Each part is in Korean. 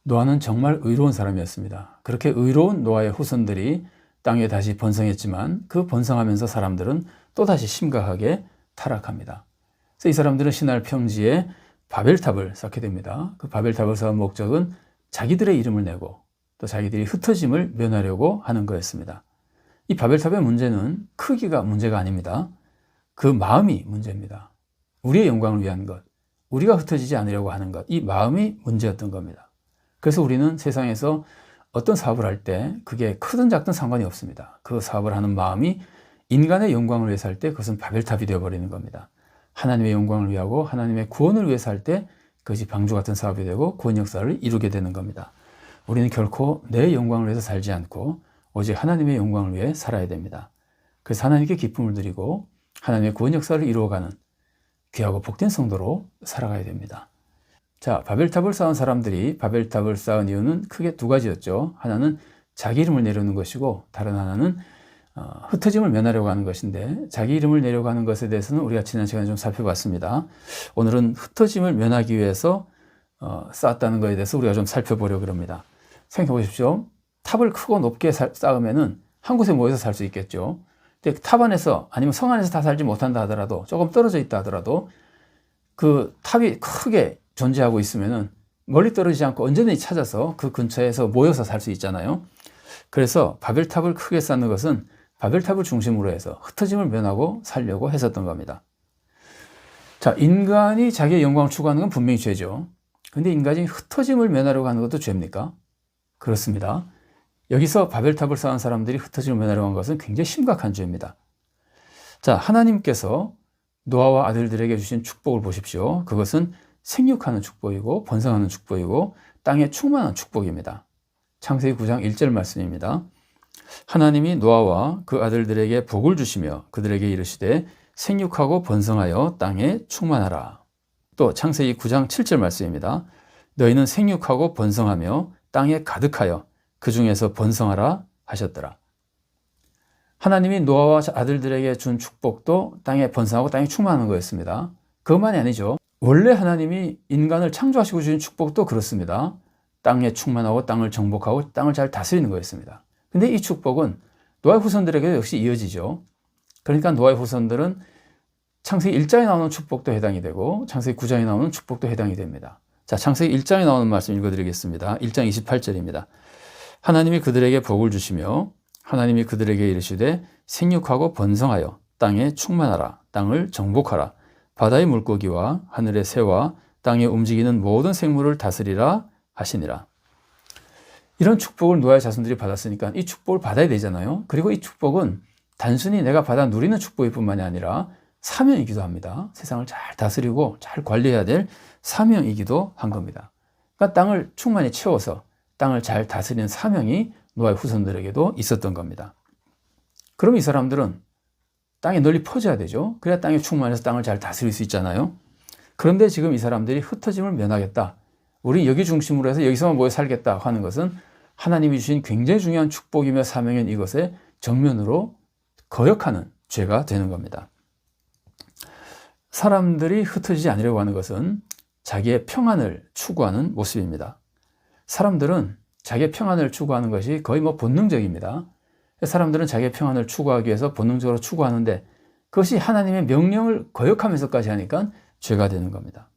노아는 정말 의로운 사람이었습니다. 그렇게 의로운 노아의 후손들이 땅에 다시 번성했지만 그 번성하면서 사람들은 또다시 심각하게 타락합니다. 그래서 이 사람들은 시날 평지에 바벨탑을 쌓게 됩니다. 그 바벨탑을 쌓은 목적은 자기들의 이름을 내고 또 자기들이 흩어짐을 면하려고 하는 거였습니다. 이 바벨탑의 문제는 크기가 문제가 아닙니다. 그 마음이 문제입니다. 우리의 영광을 위한 것, 우리가 흩어지지 않으려고 하는 것, 이 마음이 문제였던 겁니다. 그래서 우리는 세상에서 어떤 사업을 할 때 그게 크든 작든 상관이 없습니다. 그 사업을 하는 마음이 인간의 영광을 위해서 할 때 그것은 바벨탑이 되어버리는 겁니다. 하나님의 영광을 위하고 하나님의 구원을 위해서 할 때 그것이 방주 같은 사업이 되고 구원 역사를 이루게 되는 겁니다. 우리는 결코 내 영광을 위해서 살지 않고 오직 하나님의 영광을 위해 살아야 됩니다. 그래서 하나님께 기쁨을 드리고 하나님의 구원 역사를 이루어가는 귀하고 복된 성도로 살아가야 됩니다. 자, 바벨탑을 쌓은 사람들이 바벨탑을 쌓은 이유는 크게 두 가지였죠. 하나는 자기 이름을 내려놓는 것이고 다른 하나는 흩어짐을 면하려고 하는 것인데, 자기 이름을 내려고 하는 것에 대해서는 우리가 지난 시간에 좀 살펴봤습니다. 오늘은 흩어짐을 면하기 위해서 쌓았다는 것에 대해서 우리가 좀 살펴보려고 합니다. 생각해 보십시오. 탑을 크고 높게 쌓으면은 한 곳에 모여서 살 수 있겠죠. 근데 탑 안에서 아니면 성 안에서 다 살지 못한다 하더라도, 조금 떨어져 있다 하더라도 그 탑이 크게 존재하고 있으면은 멀리 떨어지지 않고 언제든지 찾아서 그 근처에서 모여서 살 수 있잖아요. 그래서 바벨탑을 크게 쌓는 것은 바벨탑을 중심으로 해서 흩어짐을 면하고 살려고 했었던 겁니다. 자, 인간이 자기의 영광을 추구하는 건 분명히 죄죠. 근데 인간이 흩어짐을 면하려고 하는 것도 죄입니까? 그렇습니다. 여기서 바벨탑을 쌓은 사람들이 흩어짐을 면하려고 한 것은 굉장히 심각한 죄입니다. 자, 하나님께서 노아와 아들들에게 주신 축복을 보십시오. 그것은 생육하는 축복이고 번성하는 축복이고 땅에 충만한 축복입니다. 창세기 9장 1절 말씀입니다. 하나님이 노아와 그 아들들에게 복을 주시며 그들에게 이르시되 생육하고 번성하여 땅에 충만하라. 또 창세기 9장 7절 말씀입니다. 너희는 생육하고 번성하며 땅에 가득하여 그 중에서 번성하라 하셨더라. 하나님이 노아와 아들들에게 준 축복도 땅에 번성하고 땅에 충만하는 거였습니다. 그것만이 아니죠. 원래 하나님이 인간을 창조하시고 주신 축복도 그렇습니다. 땅에 충만하고 땅을 정복하고 땅을 잘 다스리는 거였습니다. 근데 이 축복은 노아의 후손들에게도 역시 이어지죠. 그러니까 노아의 후손들은 창세기 1장에 나오는 축복도 해당이 되고 창세기 9장에 나오는 축복도 해당이 됩니다. 자, 창세기 1장에 나오는 말씀 읽어드리겠습니다. 1장 28절입니다. 하나님이 그들에게 복을 주시며 하나님이 그들에게 이르시되 생육하고 번성하여 땅에 충만하라. 땅을 정복하라. 바다의 물고기와 하늘의 새와 땅에 움직이는 모든 생물을 다스리라 하시니라. 이런 축복을 노아의 자손들이 받았으니까 이 축복을 받아야 되잖아요. 그리고 이 축복은 단순히 내가 받아 누리는 축복일 뿐만이 아니라 사명이기도 합니다. 세상을 잘 다스리고 잘 관리해야 될 사명이기도 한 겁니다. 그러니까 땅을 충만히 채워서 땅을 잘 다스리는 사명이 노아의 후손들에게도 있었던 겁니다. 그럼 이 사람들은 땅에 널리 퍼져야 되죠. 그래야 땅이 충만해서 땅을 잘 다스릴 수 있잖아요. 그런데 지금 이 사람들이 흩어짐을 면하겠다. 우리 여기 중심으로 해서 여기서만 모여 살겠다 하는 것은 하나님이 주신 굉장히 중요한 축복이며 사명인 이것에 정면으로 거역하는 죄가 되는 겁니다. 사람들이 흩어지지 않으려고 하는 것은 자기의 평안을 추구하는 모습입니다. 사람들은 자기의 평안을 추구하는 것이 거의 본능적입니다. 사람들은 자기의 평안을 추구하기 위해서 본능적으로 추구하는데 그것이 하나님의 명령을 거역하면서까지 하니까 죄가 되는 겁니다.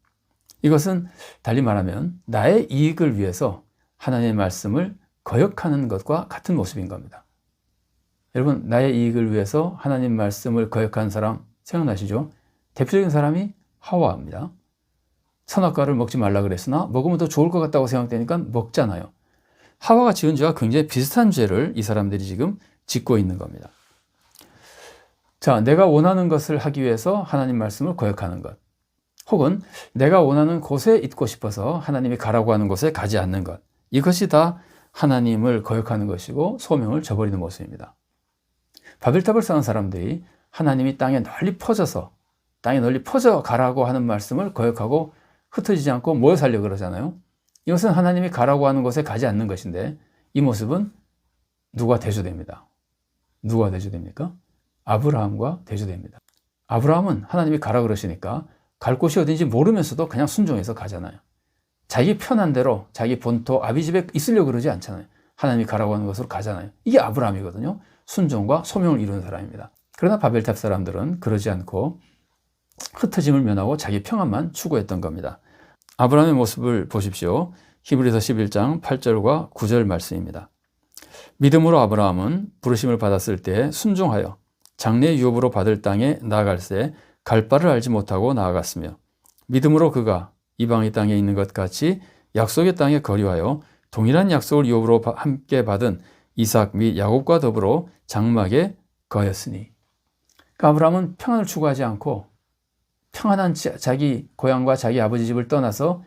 이것은 달리 말하면 나의 이익을 위해서 하나님의 말씀을 거역하는 것과 같은 모습인 겁니다. 여러분, 나의 이익을 위해서 하나님 말씀을 거역하는 사람 생각나시죠? 대표적인 사람이 하와입니다. 선악과를 먹지 말라 그랬으나 먹으면 더 좋을 것 같다고 생각되니까 먹잖아요. 하와가 지은 죄와 굉장히 비슷한 죄를 이 사람들이 지금 짓고 있는 겁니다. 자, 내가 원하는 것을 하기 위해서 하나님 말씀을 거역하는 것, 혹은 내가 원하는 곳에 있고 싶어서 하나님이 가라고 하는 곳에 가지 않는 것, 이것이 다 하나님을 거역하는 것이고 소명을 저버리는 모습입니다. 바벨탑을 쌓은 사람들이 하나님이 땅에 널리 퍼져 가라고 하는 말씀을 거역하고 흩어지지 않고 모여 살려고 그러잖아요. 이것은 하나님이 가라고 하는 곳에 가지 않는 것인데 이 모습은 누가 대조됩니다? 누가 대조됩니까? 아브라함과 대조됩니다. 아브라함은 하나님이 가라 그러시니까 갈 곳이 어딘지 모르면서도 그냥 순종해서 가잖아요. 자기 편한 대로 자기 본토 아비집에 있으려고 그러지 않잖아요. 하나님이 가라고 하는 것으로 가잖아요. 이게 아브라함이거든요. 순종과 소명을 이루는 사람입니다. 그러나 바벨탑 사람들은 그러지 않고 흩어짐을 면하고 자기 평안만 추구했던 겁니다. 아브라함의 모습을 보십시오. 히브리서 11장 8절과 9절 말씀입니다. 믿음으로 아브라함은 부르심을 받았을 때 순종하여 장래 유업으로 받을 땅에 나아갈새 갈 바를 알지 못하고 나아갔으며 믿음으로 그가 이방의 땅에 있는 것 같이 약속의 땅에 거류하여 동일한 약속을 유업으로 함께 받은 이삭 및 야곱과 더불어 장막에 거하였으니. 그러니까 아브라함은 평안을 추구하지 않고 평안한 자기 고향과 자기 아버지 집을 떠나서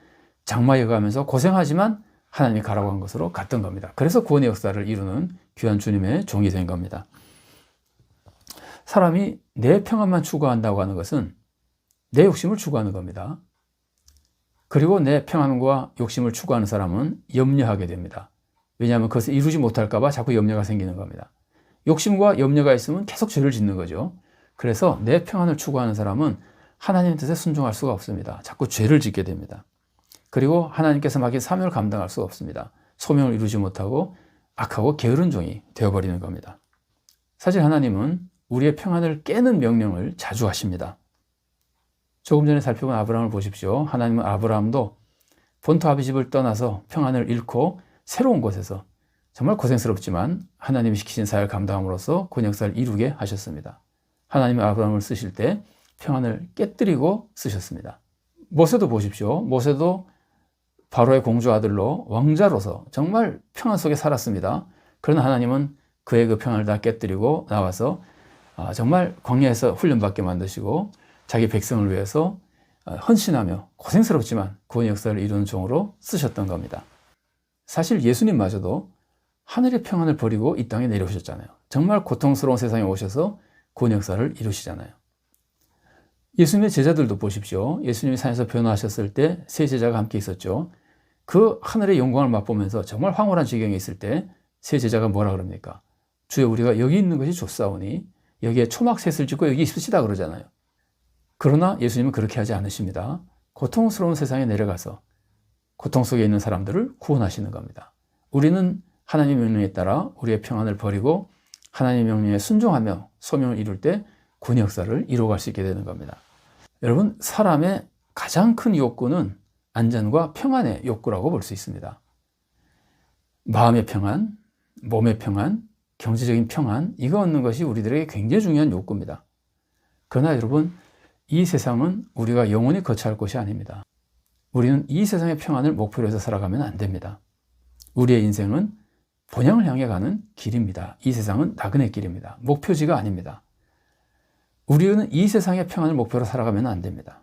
장막에 가면서 고생하지만 하나님이 가라고 한 것으로 갔던 겁니다. 그래서 구원의 역사를 이루는 귀한 주님의 종이 된 겁니다. 사람이 내 평안만 추구한다고 하는 것은 내 욕심을 추구하는 겁니다. 그리고 내 평안과 욕심을 추구하는 사람은 염려하게 됩니다. 왜냐하면 그것을 이루지 못할까 봐 자꾸 염려가 생기는 겁니다. 욕심과 염려가 있으면 계속 죄를 짓는 거죠. 그래서 내 평안을 추구하는 사람은 하나님의 뜻에 순종할 수가 없습니다. 자꾸 죄를 짓게 됩니다. 그리고 하나님께서 맡긴 사명을 감당할 수가 없습니다. 소명을 이루지 못하고 악하고 게으른 종이 되어버리는 겁니다. 사실 하나님은 우리의 평안을 깨는 명령을 자주 하십니다. 조금 전에 살펴본 아브라함을 보십시오. 하나님은 아브라함도 본토 아비집을 떠나서 평안을 잃고 새로운 곳에서 정말 고생스럽지만 하나님이 시키신 사역을 감당함으로써 구원 역사를 이루게 하셨습니다. 하나님이 아브라함을 쓰실 때 평안을 깨뜨리고 쓰셨습니다. 모세도 보십시오. 모세도 바로의 공주 아들로 왕자로서 정말 평안 속에 살았습니다. 그러나 하나님은 그의 그 평안을 다 깨뜨리고 나와서 정말 광야에서 훈련받게 만드시고 자기 백성을 위해서 헌신하며 고생스럽지만 구원 역사를 이루는 종으로 쓰셨던 겁니다. 사실 예수님마저도 하늘의 평안을 버리고 이 땅에 내려오셨잖아요. 정말 고통스러운 세상에 오셔서 구원 역사를 이루시잖아요. 예수님의 제자들도 보십시오. 예수님이 산에서 변화하셨을 때 세 제자가 함께 있었죠. 그 하늘의 영광을 맛보면서 정말 황홀한 지경에 있을 때 세 제자가 뭐라 그럽니까? 주여 우리가 여기 있는 것이 좋사오니 여기에 초막셋을 짓고 여기 있으시다 그러잖아요. 그러나 예수님은 그렇게 하지 않으십니다. 고통스러운 세상에 내려가서 고통 속에 있는 사람들을 구원하시는 겁니다. 우리는 하나님의 명령에 따라 우리의 평안을 버리고 하나님의 명령에 순종하며 소명을 이룰 때 구원 역사를 이루어갈 수 있게 되는 겁니다. 여러분, 사람의 가장 큰 욕구는 안전과 평안의 욕구라고 볼 수 있습니다. 마음의 평안, 몸의 평안, 경제적인 평안, 이거 얻는 것이 우리들에게 굉장히 중요한 욕구입니다. 그러나 여러분, 이 세상은 우리가 영원히 거처할 곳이 아닙니다. 우리는 이 세상의 평안을 목표로 해서 살아가면 안 됩니다. 우리의 인생은 본향을 향해 가는 길입니다. 이 세상은 나그네 길입니다. 목표지가 아닙니다. 우리는 이 세상의 평안을 목표로 살아가면 안 됩니다.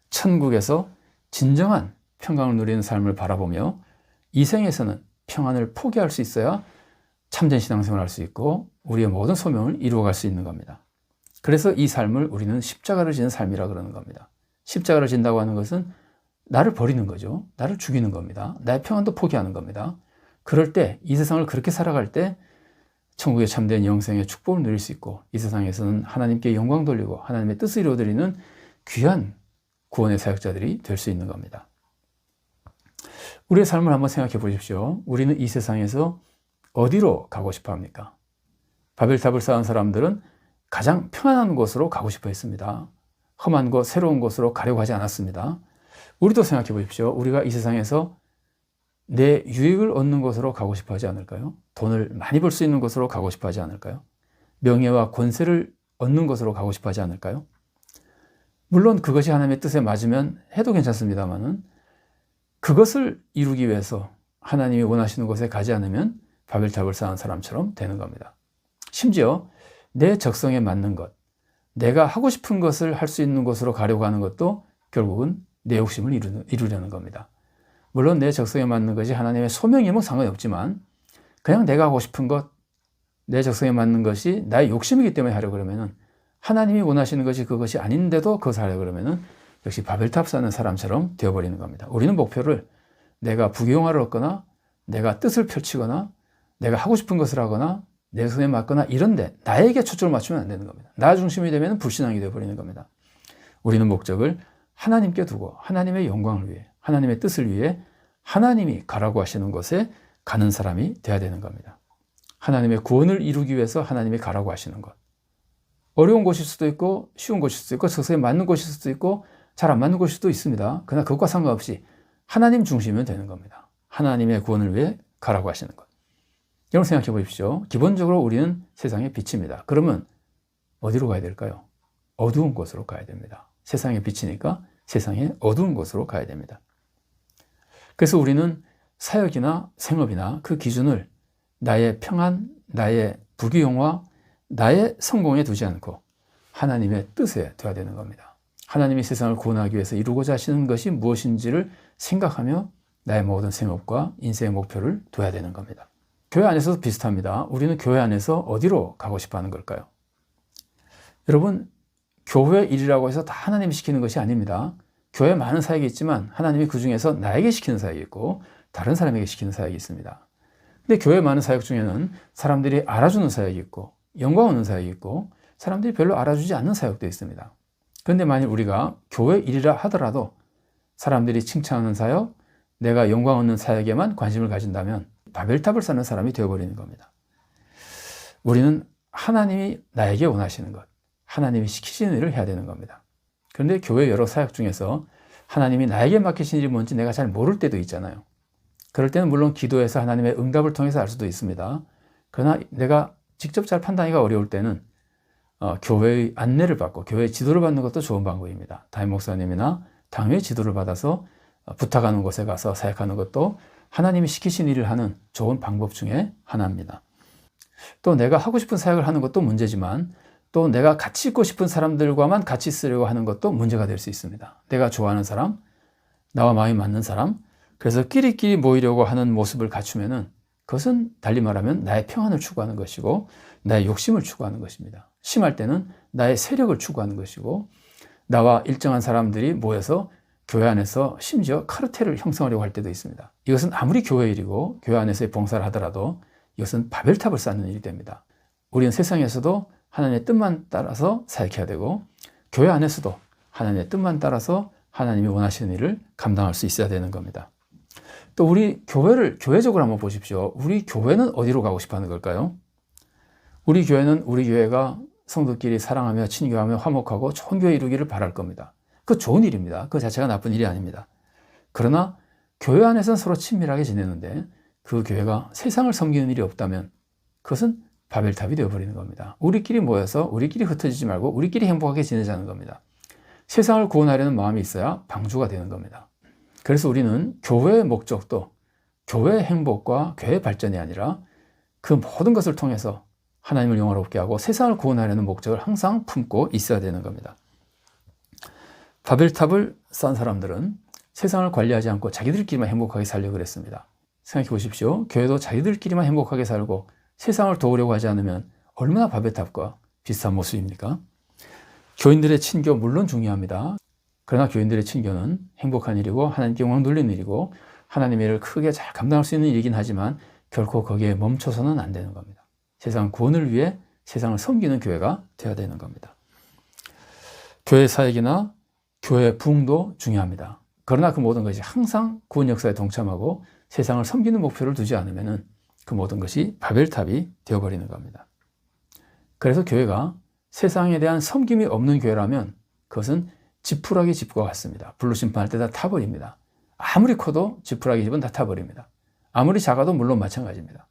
천국에서 진정한 평강을 누리는 삶을 바라보며 이 생에서는 평안을 포기할 수 있어야 참된 신앙생활을 할 수 있고 우리의 모든 소명을 이루어갈 수 있는 겁니다. 그래서 이 삶을 우리는 십자가를 지는 삶이라 그러는 겁니다. 십자가를 진다고 하는 것은 나를 버리는 거죠. 나를 죽이는 겁니다. 나의 평안도 포기하는 겁니다. 그럴 때 이 세상을 그렇게 살아갈 때 천국의 참된 영생의 축복을 누릴 수 있고 이 세상에서는 하나님께 영광 돌리고 하나님의 뜻을 이루어드리는 귀한 구원의 사역자들이 될 수 있는 겁니다. 우리의 삶을 한번 생각해 보십시오. 우리는 이 세상에서 어디로 가고 싶어 합니까? 바벨탑을 쌓은 사람들은 가장 평안한 곳으로 가고 싶어 했습니다. 험한 곳, 새로운 곳으로 가려고 하지 않았습니다. 우리도 생각해 보십시오. 우리가 이 세상에서 내 유익을 얻는 곳으로 가고 싶어 하지 않을까요? 돈을 많이 벌 수 있는 곳으로 가고 싶어 하지 않을까요? 명예와 권세를 얻는 곳으로 가고 싶어 하지 않을까요? 물론 그것이 하나님의 뜻에 맞으면 해도 괜찮습니다만은 그것을 이루기 위해서 하나님이 원하시는 곳에 가지 않으면 바벨탑을 쌓은 사람처럼 되는 겁니다. 심지어 내 적성에 맞는 것, 내가 하고 싶은 것을 할 수 있는 곳으로 가려고 하는 것도 결국은 내 욕심을 이루려는 겁니다. 물론 내 적성에 맞는 것이 하나님의 소명이면 상관이 없지만 그냥 내가 하고 싶은 것, 내 적성에 맞는 것이 나의 욕심이기 때문에 하려고 그러면은 하나님이 원하시는 것이 그것이 아닌데도 그것을 하려고 그러면은 역시 바벨탑 쌓는 사람처럼 되어버리는 겁니다. 우리는 목표를 내가 부귀영화를 얻거나 내가 뜻을 펼치거나 내가 하고 싶은 것을 하거나 내 손에 맞거나 이런데 나에게 초점을 맞추면 안 되는 겁니다. 나 중심이 되면 불신앙이 되어버리는 겁니다. 우리는 목적을 하나님께 두고 하나님의 영광을 위해 하나님의 뜻을 위해 하나님이 가라고 하시는 곳에 가는 사람이 되어야 되는 겁니다. 하나님의 구원을 이루기 위해서 하나님이 가라고 하시는 것. 어려운 곳일 수도 있고 쉬운 곳일 수도 있고 적성에 맞는 곳일 수도 있고 잘 안 맞는 곳일 수도 있습니다. 그러나 그것과 상관없이 하나님 중심이면 되는 겁니다. 하나님의 구원을 위해 가라고 하시는 것. 여러분 생각해 보십시오. 기본적으로 우리는 세상의 빛입니다. 그러면 어디로 가야 될까요? 어두운 곳으로 가야 됩니다. 세상의 빛이니까 세상의 어두운 곳으로 가야 됩니다. 그래서 우리는 사역이나 생업이나 그 기준을 나의 평안, 나의 부귀영화, 나의 성공에 두지 않고 하나님의 뜻에 둬야 되는 겁니다. 하나님이 세상을 구원하기 위해서 이루고자 하시는 것이 무엇인지를 생각하며 나의 모든 생업과 인생의 목표를 둬야 되는 겁니다. 교회 안에서도 비슷합니다. 우리는 교회 안에서 어디로 가고 싶어 하는 걸까요? 여러분, 교회 일이라고 해서 다 하나님이 시키는 것이 아닙니다. 교회에 많은 사역이 있지만 하나님이 그 중에서 나에게 시키는 사역이 있고 다른 사람에게 시키는 사역이 있습니다. 근데 교회에 많은 사역 중에는 사람들이 알아주는 사역이 있고 영광 얻는 사역이 있고 사람들이 별로 알아주지 않는 사역도 있습니다. 그런데 만일 우리가 교회 일이라 하더라도 사람들이 칭찬하는 사역, 내가 영광 얻는 사역에만 관심을 가진다면 바벨탑을 쌓는 사람이 되어버리는 겁니다. 우리는 하나님이 나에게 원하시는 것, 하나님이 시키시는 일을 해야 되는 겁니다. 그런데 교회 여러 사역 중에서 하나님이 나에게 맡기신 일이 뭔지 내가 잘 모를 때도 있잖아요. 그럴 때는 물론 기도해서 하나님의 응답을 통해서 알 수도 있습니다. 그러나 내가 직접 잘 판단하기가 어려울 때는 교회의 안내를 받고 교회의 지도를 받는 것도 좋은 방법입니다. 담임 목사님이나 당회의 지도를 받아서 부탁하는 곳에 가서 사역하는 것도 하나님이 시키신 일을 하는 좋은 방법 중에 하나입니다. 또 내가 하고 싶은 사역을 하는 것도 문제지만 또 내가 같이 있고 싶은 사람들과만 같이 쓰려고 하는 것도 문제가 될 수 있습니다. 내가 좋아하는 사람, 나와 마음이 맞는 사람, 그래서 끼리끼리 모이려고 하는 모습을 갖추면은 그것은 달리 말하면 나의 평안을 추구하는 것이고 나의 욕심을 추구하는 것입니다. 심할 때는 나의 세력을 추구하는 것이고 나와 일정한 사람들이 모여서 교회 안에서 심지어 카르텔을 형성하려고 할 때도 있습니다. 이것은 아무리 교회 일이고 교회 안에서의 봉사를 하더라도 이것은 바벨탑을 쌓는 일이 됩니다. 우리는 세상에서도 하나님의 뜻만 따라서 사역해야 되고 교회 안에서도 하나님의 뜻만 따라서 하나님이 원하시는 일을 감당할 수 있어야 되는 겁니다. 또 우리 교회를 교회적으로 한번 보십시오. 우리 교회는 어디로 가고 싶어 하는 걸까요? 우리 교회는 우리 교회가 성도끼리 사랑하며 친교하며 화목하고 좋은 교회 이루기를 바랄 겁니다. 그 좋은 일입니다. 그 자체가 나쁜 일이 아닙니다. 그러나 교회 안에서는 서로 친밀하게 지내는데 그 교회가 세상을 섬기는 일이 없다면 그것은 바벨탑이 되어버리는 겁니다. 우리끼리 모여서 우리끼리 흩어지지 말고 우리끼리 행복하게 지내자는 겁니다. 세상을 구원하려는 마음이 있어야 방주가 되는 겁니다. 그래서 우리는 교회의 목적도 교회의 행복과 교회의 발전이 아니라 그 모든 것을 통해서 하나님을 영화롭게 하고 세상을 구원하려는 목적을 항상 품고 있어야 되는 겁니다. 바벨탑을 쌓은 사람들은 세상을 관리하지 않고 자기들끼리만 행복하게 살려고 그랬습니다. 생각해 보십시오. 교회도 자기들끼리만 행복하게 살고 세상을 도우려고 하지 않으면 얼마나 바벨탑과 비슷한 모습입니까? 교인들의 친교 물론 중요합니다. 그러나 교인들의 친교는 행복한 일이고 하나님께 영광 돌리는 일이고 하나님의 일을 크게 잘 감당할 수 있는 일이긴 하지만 결코 거기에 멈춰서는 안 되는 겁니다. 세상 구원을 위해 세상을 섬기는 교회가 되어야 되는 겁니다. 교회 사역이나 교회 부흥도 중요합니다. 그러나 그 모든 것이 항상 구원 역사에 동참하고 세상을 섬기는 목표를 두지 않으면 그 모든 것이 바벨탑이 되어버리는 겁니다. 그래서 교회가 세상에 대한 섬김이 없는 교회라면 그것은 지푸라기 집과 같습니다. 불로 심판할 때 다 타버립니다. 아무리 커도 지푸라기 집은 다 타버립니다. 아무리 작아도 물론 마찬가지입니다.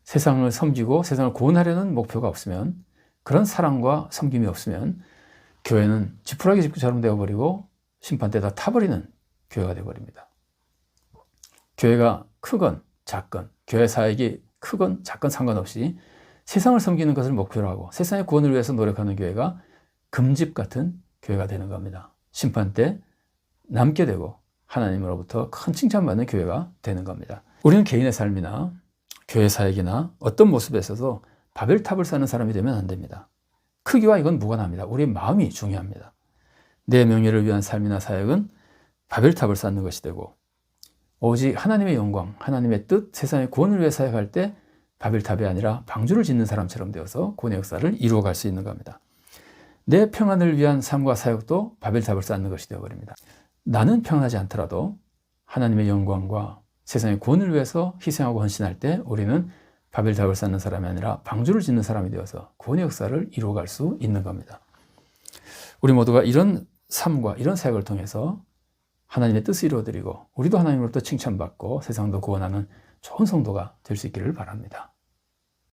세상을 섬기고 세상을 구원하려는 목표가 없으면 그런 사랑과 섬김이 없으면 교회는 지푸라기 집처럼 되어버리고 심판 때 다 타버리는 교회가 되어버립니다. 교회가 크건 작건, 교회 사역이 크건 작건 상관없이 세상을 섬기는 것을 목표로 하고 세상의 구원을 위해서 노력하는 교회가 금집 같은 교회가 되는 겁니다. 심판 때 남게 되고 하나님으로부터 큰 칭찬받는 교회가 되는 겁니다. 우리는 개인의 삶이나 교회 사역이나 어떤 모습에서도 바벨탑을 쌓는 사람이 되면 안 됩니다. 크기와 이건 무관합니다. 우리의 마음이 중요합니다. 내 명예를 위한 삶이나 사역은 바벨탑을 쌓는 것이 되고 오직 하나님의 영광, 하나님의 뜻, 세상의 구원을 위해 사역할 때 바벨탑이 아니라 방주를 짓는 사람처럼 되어서 구원의 역사를 이루어갈 수 있는 겁니다. 내 평안을 위한 삶과 사역도 바벨탑을 쌓는 것이 되어버립니다. 나는 평안하지 않더라도 하나님의 영광과 세상의 구원을 위해서 희생하고 헌신할 때 우리는 바벨탑을 쌓는 사람이 아니라 방주를 짓는 사람이 되어서 구원의 역사를 이루어갈 수 있는 겁니다. 우리 모두가 이런 삶과 이런 사역을 통해서 하나님의 뜻을 이루어드리고 우리도 하나님으로부터 칭찬받고 세상도 구원하는 좋은 성도가 될 수 있기를 바랍니다.